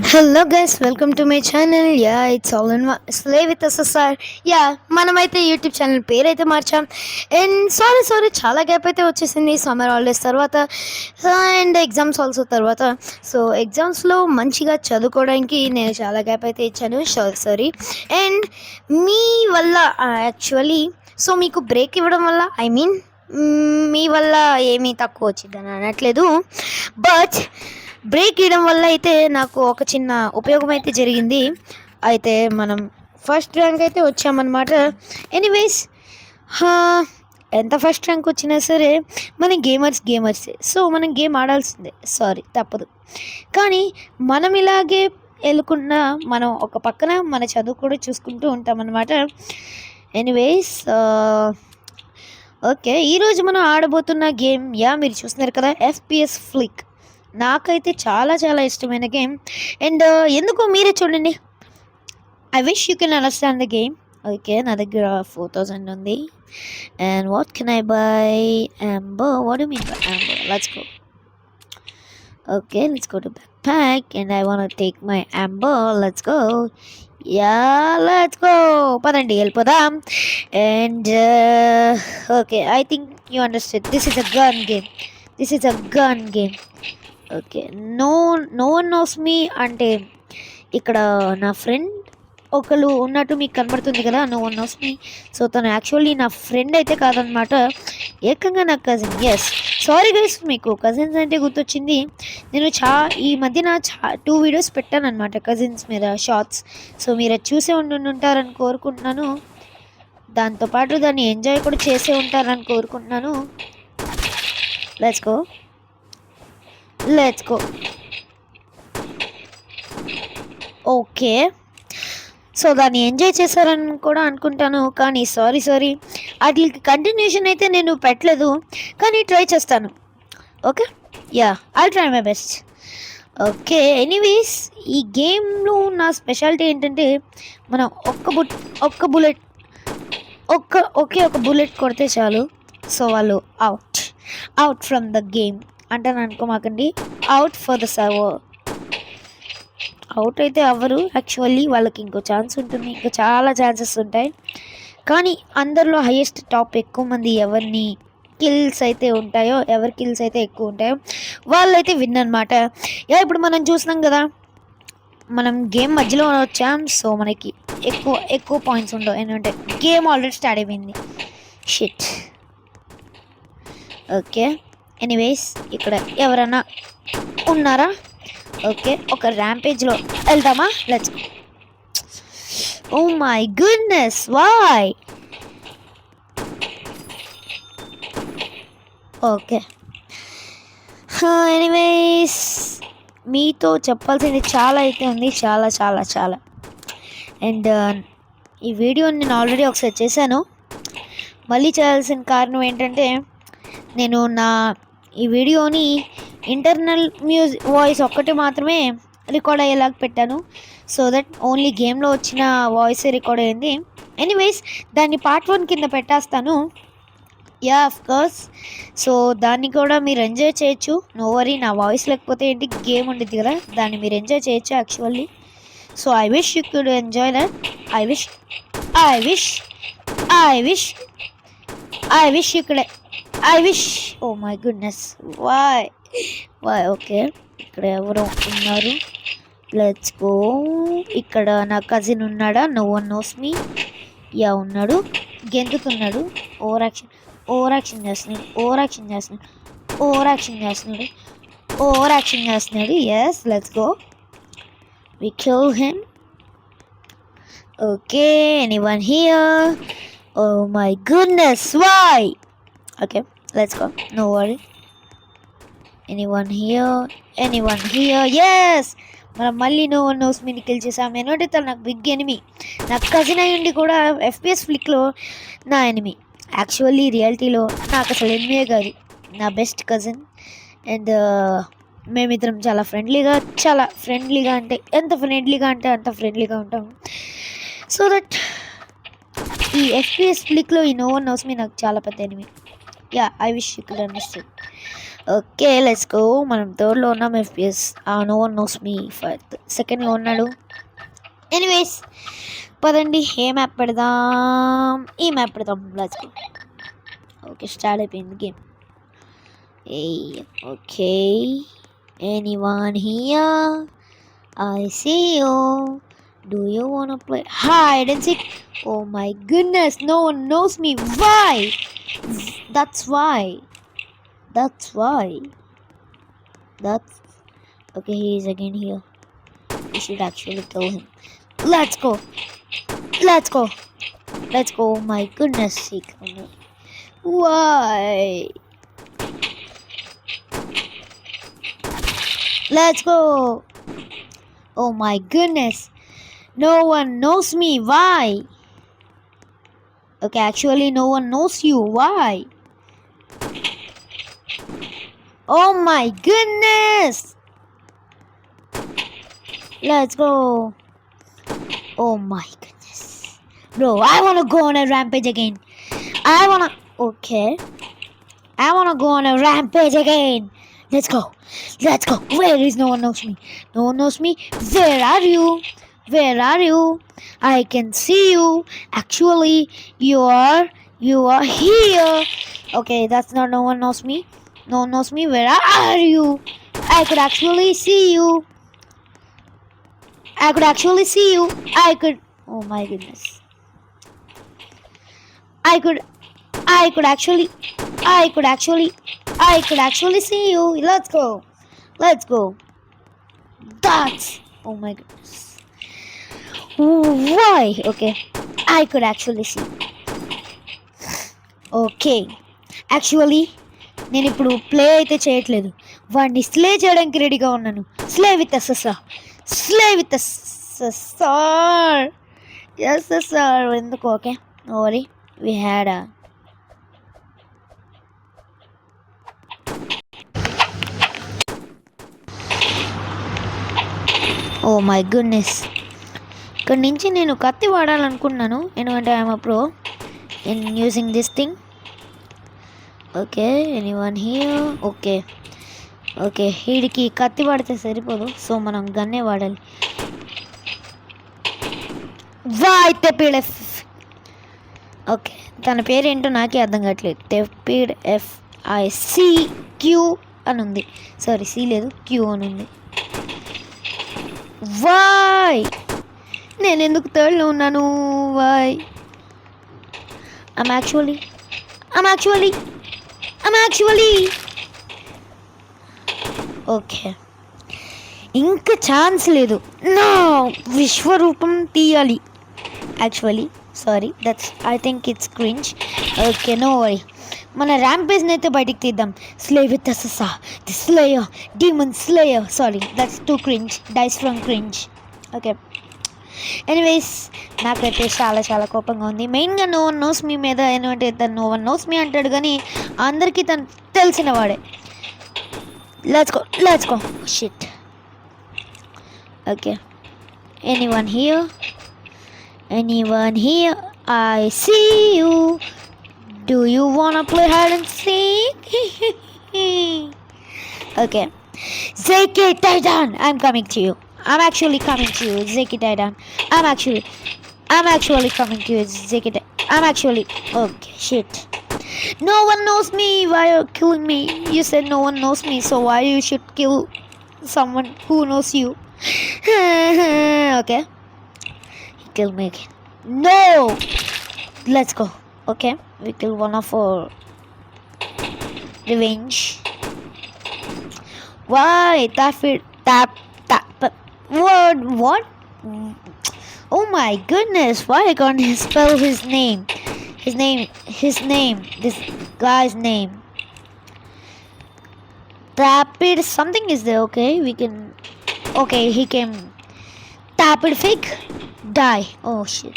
Hello guys, welcome to my channel. It's all in slay with SSR. మనమైతే YouTube channel పేరు అయితే మార్చాం. And sorry చాలా gap అయితే వచ్చేసింది సమ్మర్ హాలిడేస్ తర్వాత అండ్ ఎగ్జామ్స్ ఆల్సో తర్వాత. సో ఎగ్జామ్స్లో మంచిగా చదువుకోవడానికి నేను చాలా గ్యాప్ అయితే ఇచ్చాను. సారీ. అండ్ మీ వల్ల యాక్చువల్లీ మీకు బ్రేక్ ఇవ్వడం వల్ల మీ వల్ల ఏమీ తక్కువ వచ్చిందని అనట్లేదు, బట్ బ్రేక్ ఇవ్వడం వల్ల అయితే నాకు ఒక చిన్న ఉపయోగం అయితే జరిగింది. అయితే మనం ఫస్ట్ ర్యాంక్ అయితే వచ్చామన్నమాట. ఎనీవేస్, ఎంత ఫస్ట్ ర్యాంక్ వచ్చినా సరే మనం గేమర్సే. సో మనం గేమ్ ఆడాల్సిందే, తప్పదు. కానీ మనం ఇలాగే వెళ్ళకుండా మనం ఒక పక్కన మన చదువు కూడా చూసుకుంటూ ఉంటామన్నమాట. ఎనీవేస్, ఓకే, ఈరోజు మనం ఆడబోతున్న గేమ్ మీరు చూస్తున్నారు కదా, ఎఫ్పిఎస్ ఫ్లిక్. నాకైతే చాలా చాలా ఇష్టమైన గేమ్. అండ్ ఎందుకో మీరే చూడండి. I wish you can understand the game. Okay, నా దగ్గర 4000 ఉంది. And what can I buy? Amber. What you mean buy amber? Let's go. Okay, let's go to back and I want take my amber. Let's go. Let's go. పదండి, వెళ్ళిపోదాం. And okay, I think you understand. This is a gun game. Okay, no one knows me అంటే ఇక్కడ నా friend ఒకళ్ళు ఉన్నట్టు మీకు కనబడుతుంది కదా, no one knows me. So తను యాక్చువల్లీ నా ఫ్రెండ్ అయితే కాదనమాట, ఏకంగా నా కజిన్. సారీ గైస్, మీకు కజిన్స్ అంటే గుర్తొచ్చింది. నేను ఈ మధ్యన 2 వీడియోస్ పెట్టాను అనమాట కజిన్స్ మీద, షార్ట్స్. సో మీరు చూసే ఉంటారని కోరుకుంటున్నాను. దాంతోపాటు దాన్ని ఎంజాయ్ కూడా చేసే ఉంటారని కోరుకుంటున్నాను. Let's go. ఓకే, సో దాన్ని ఎంజాయ్ చేశారని కూడా అనుకుంటాను. కానీ సారీ వాటికి కంటిన్యూషన్ అయితే నేను పెట్టలేదు, కానీ ట్రై చేస్తాను. Okay, I try my best. Okay, anyways, ఈ గేమ్లో నా స్పెషాలిటీ ఏంటంటే మనం ఒక్క బుల్లెట్ కొడితే చాలు. సో వాళ్ళు అవుట్ ఫ్రమ్ ద గేమ్ అంటాను అనుకోమాకండి. Out for the server. Out అయితే అవ్వరు యాక్చువల్లీ, వాళ్ళకి ఇంకో ఛాన్స్ ఉంటుంది, ఇంకా చాలా ఛాన్సెస్ ఉంటాయి. కానీ అందరిలో హైయెస్ట్ టాప్ ఎక్కువ మంది ఎవరి కిల్స్ అయితే ఎక్కువ ఉంటాయో వాళ్ళైతే విన్ అనమాట. ఇప్పుడు మనం చూస్తున్నాం కదా, మనం గేమ్ మధ్యలో వచ్చాం. సో మనకి ఎక్కువ పాయింట్స్ ఉండవు, ఎందుకంటే గేమ్ ఆల్రెడీ స్టార్ట్ అయిపోయింది. షిట్. ఓకే, ఎనీవేస్, ఇక్కడ ఎవరైనా ఉన్నారా? ఓకే, ఒక ర్యాంపేజ్లో వెళ్దామా? Let's. Oh my goodness, why? Okay, anyways, మీతో చెప్పాల్సింది చాలా అయితే ఉంది, చాలా. అండ్ ఈ వీడియోని నేను ఆల్రెడీ ఒకసారి చేశాను. మళ్ళీ చేయాల్సిన కారణం ఏంటంటే నేను ఈ వీడియోని ఇంటర్నల్ వాయిస్ ఒక్కటి మాత్రమే రికార్డ్ అయ్యేలాగా పెట్టాను. సో దట్ ఓన్లీ గేమ్లో వచ్చిన వాయిసే రికార్డ్ అయ్యింది. ఎనీవేస్, దాన్ని పార్ట్ 1 కింద పెట్టేస్తాను. Of course. సో దాన్ని కూడా మీరు ఎంజాయ్ చేయొచ్చు. నో వరీ, నా వాయిస్ లేకపోతే ఏంటి, గేమ్ ఉండిద్ది కదా, దాన్ని మీరు ఎంజాయ్ చేయొచ్చు actually. So I wish you could enjoy that. I wish you could. Oh my goodness, why? Okay, ఇక్కడ ఎవరో ఉన్నారు. Let's go. ఇక్కడ నా కజిన్ ఉన్నాడా? No one knows me. ఉన్నాడు, గెంతుతున్నాడు, ఓవర్ యాక్షన్ చేస్తున్నాడు. Yes, let's go. We kill him. Okay, anyone here? Oh my goodness, why? Okay, let's go. No worry. Anyone here? Yes! మనం మళ్ళీ నో వన్ నోస్ మీని కిల్ చేసాం. ఎందుకంటే తను నాకు big enemy. నాకు కజిన్ అయ్యుండి కూడా ఎఫ్పిఎస్ ఫ్లిక్లో నా ఎనిమీ. యాక్చువల్లీ రియాలిటీలో నాకు అసలు ఎనిమీయే కాదు, నా బెస్ట్ కజిన్. అండ్ మేమిద్దరం చాలా ఫ్రెండ్లీగా అంటే ఎంత ఫ్రెండ్లీగా ఉంటాం. సో దట్ ఈ ఎఫ్పిఎస్ ఫ్లిక్లో ఈ నో వన్ నోస్ మీ నాకు చాలా పెద్ద enemy. I wish you could understand. Okay let's go. మనం థర్డ్లో ఉన్నాం FPS. No one knows me. సెకండ్లో ఉన్నాడు. ఎనీవేస్ పదండి, ఏ మ్యాప్ పెడదాం? ఈ మ్యాప్ పెడదాం. Let's go. ఓకే, స్టార్ట్ అయిపోయింది game. Okay, anyone here? I see you. Do you wanna play hide and seek? Oh my goodness, no one knows me. Why? That's why. That's why. That's okay. He is again here. We should actually kill him. Let's go. Let's go. Let's go. Oh my goodness sake. Why? Let's go. Oh my goodness. No one knows me. Why? Okay, actually no one knows you. Why? Oh my goodness. Let's go. Oh my goodness. Bro, I wanna go on a rampage again. Okay. I wanna go on a rampage again. Let's go. Let's go. Where is no one knows me? No one knows me. Where are you? Where are you? I can see you. Actually, you are here. Okay, that's not no one knows me. No one knows me. Where are you? I could actually see you. I could actually see you. Oh my goodness. I could actually see you. Let's go. Let's go. That's, oh my goodness. Why? Okay, I could actually see. Okay, actually నేను ఇప్పుడు play అయితే చేయట్లేదు, వాడిని slay చేయడానికి రెడీగా ఉన్నాను. Slay with SSR. Slay with SSR. SSR ఎందుకు? Okay, no worry. We had oh my goodness. ఇక్కడ నుంచి నేను కత్తి వాడాలనుకున్నాను, ఎందుకంటే I'm a pro in using this thing. Okay, anyone here? Okay okay, వీడికి కత్తి వాడితే సరిపోదు, సో మనం గన్నే వాడాలి. తెప్పిడ్. ఓకే, తన పేరేంటో నాకే అర్థం కావట్లేదు. తెప్పిడ్ FICQ అని ఉంది. సారీ, సి లేదు, క్యూ అని ఉంది. వాయ్ నేను ఎందుకు థర్డ్లో ఉన్నాను? వాయ్ I'm actually ఓకే, ఇంకా ఛాన్స్ లేదు. నా విశ్వరూపం తీయాలి. Actually sorry, that's I think it's cringe. Okay, no worry. మన ర్యాంపేజ్ని అయితే బయటికి తీద్దాం. స్లే విత్ అసెసా, the slayer, demon slayer. Sorry, that's too cringe. Dies from cringe. Okay, anyways నాకైతే చాలా చాలా కోపంగా ఉంది. మెయిన్గా నో వన్ నోస్ మీ మీద. ఎందుకంటే తను నో వన్ నోస్ మీ అంటాడు, కానీ అందరికీ తను తెలిసిన వాడే. Let's go. Shit. Okay, anyone here? I see you. Do you wanna play hide and seek? Okay, ZK Titan, I'm coming to you. I'm actually coming to you, ZK Titan. I'm actually coming to you, ZK Titan. Okay, shit. No one knows me. Why are you killing me? You said no one knows me, so why you should kill someone who knows you? Okay, he killed me again. No, let's go. Okay, we kill one of our revenge. Why? Tap. What? Oh my goodness, why I can't spell his name? This guy's name. Tapid something is there. Okay, we can. Okay, he came. Tapid fake. Die. Oh shit.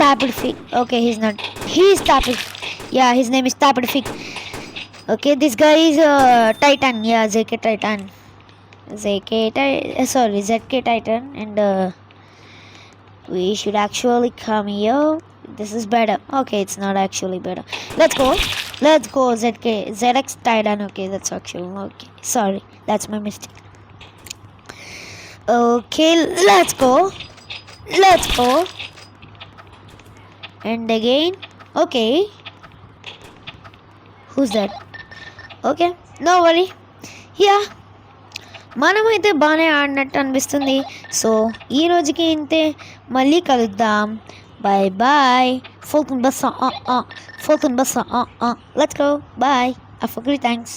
Tapid fake. Okay, he's Tapid. Yeah, his name is Tapid fake. Okay, this guy is Titan. Yeah, ZK Titan. ZK Titan, and we should actually come here. This is better. Okay, it's not actually better. Let's go. Let's go. ZX Titan. Okay, that's actually okay. Sorry, that's my mistake. Okay, let's go. Let's go. And again. Okay. Who's that? Okay, no worry. Yeah, మనమైతే బాగానే ఆడినట్టు అనిపిస్తుంది. So ఈ రోజుకి ఇంతే, మళ్ళీ కలుద్దాం. Bye bye. ఫోల్కన్ బస్, ఫోల్కన్ బస్. Let's go. Bye. I forgot. Thanks.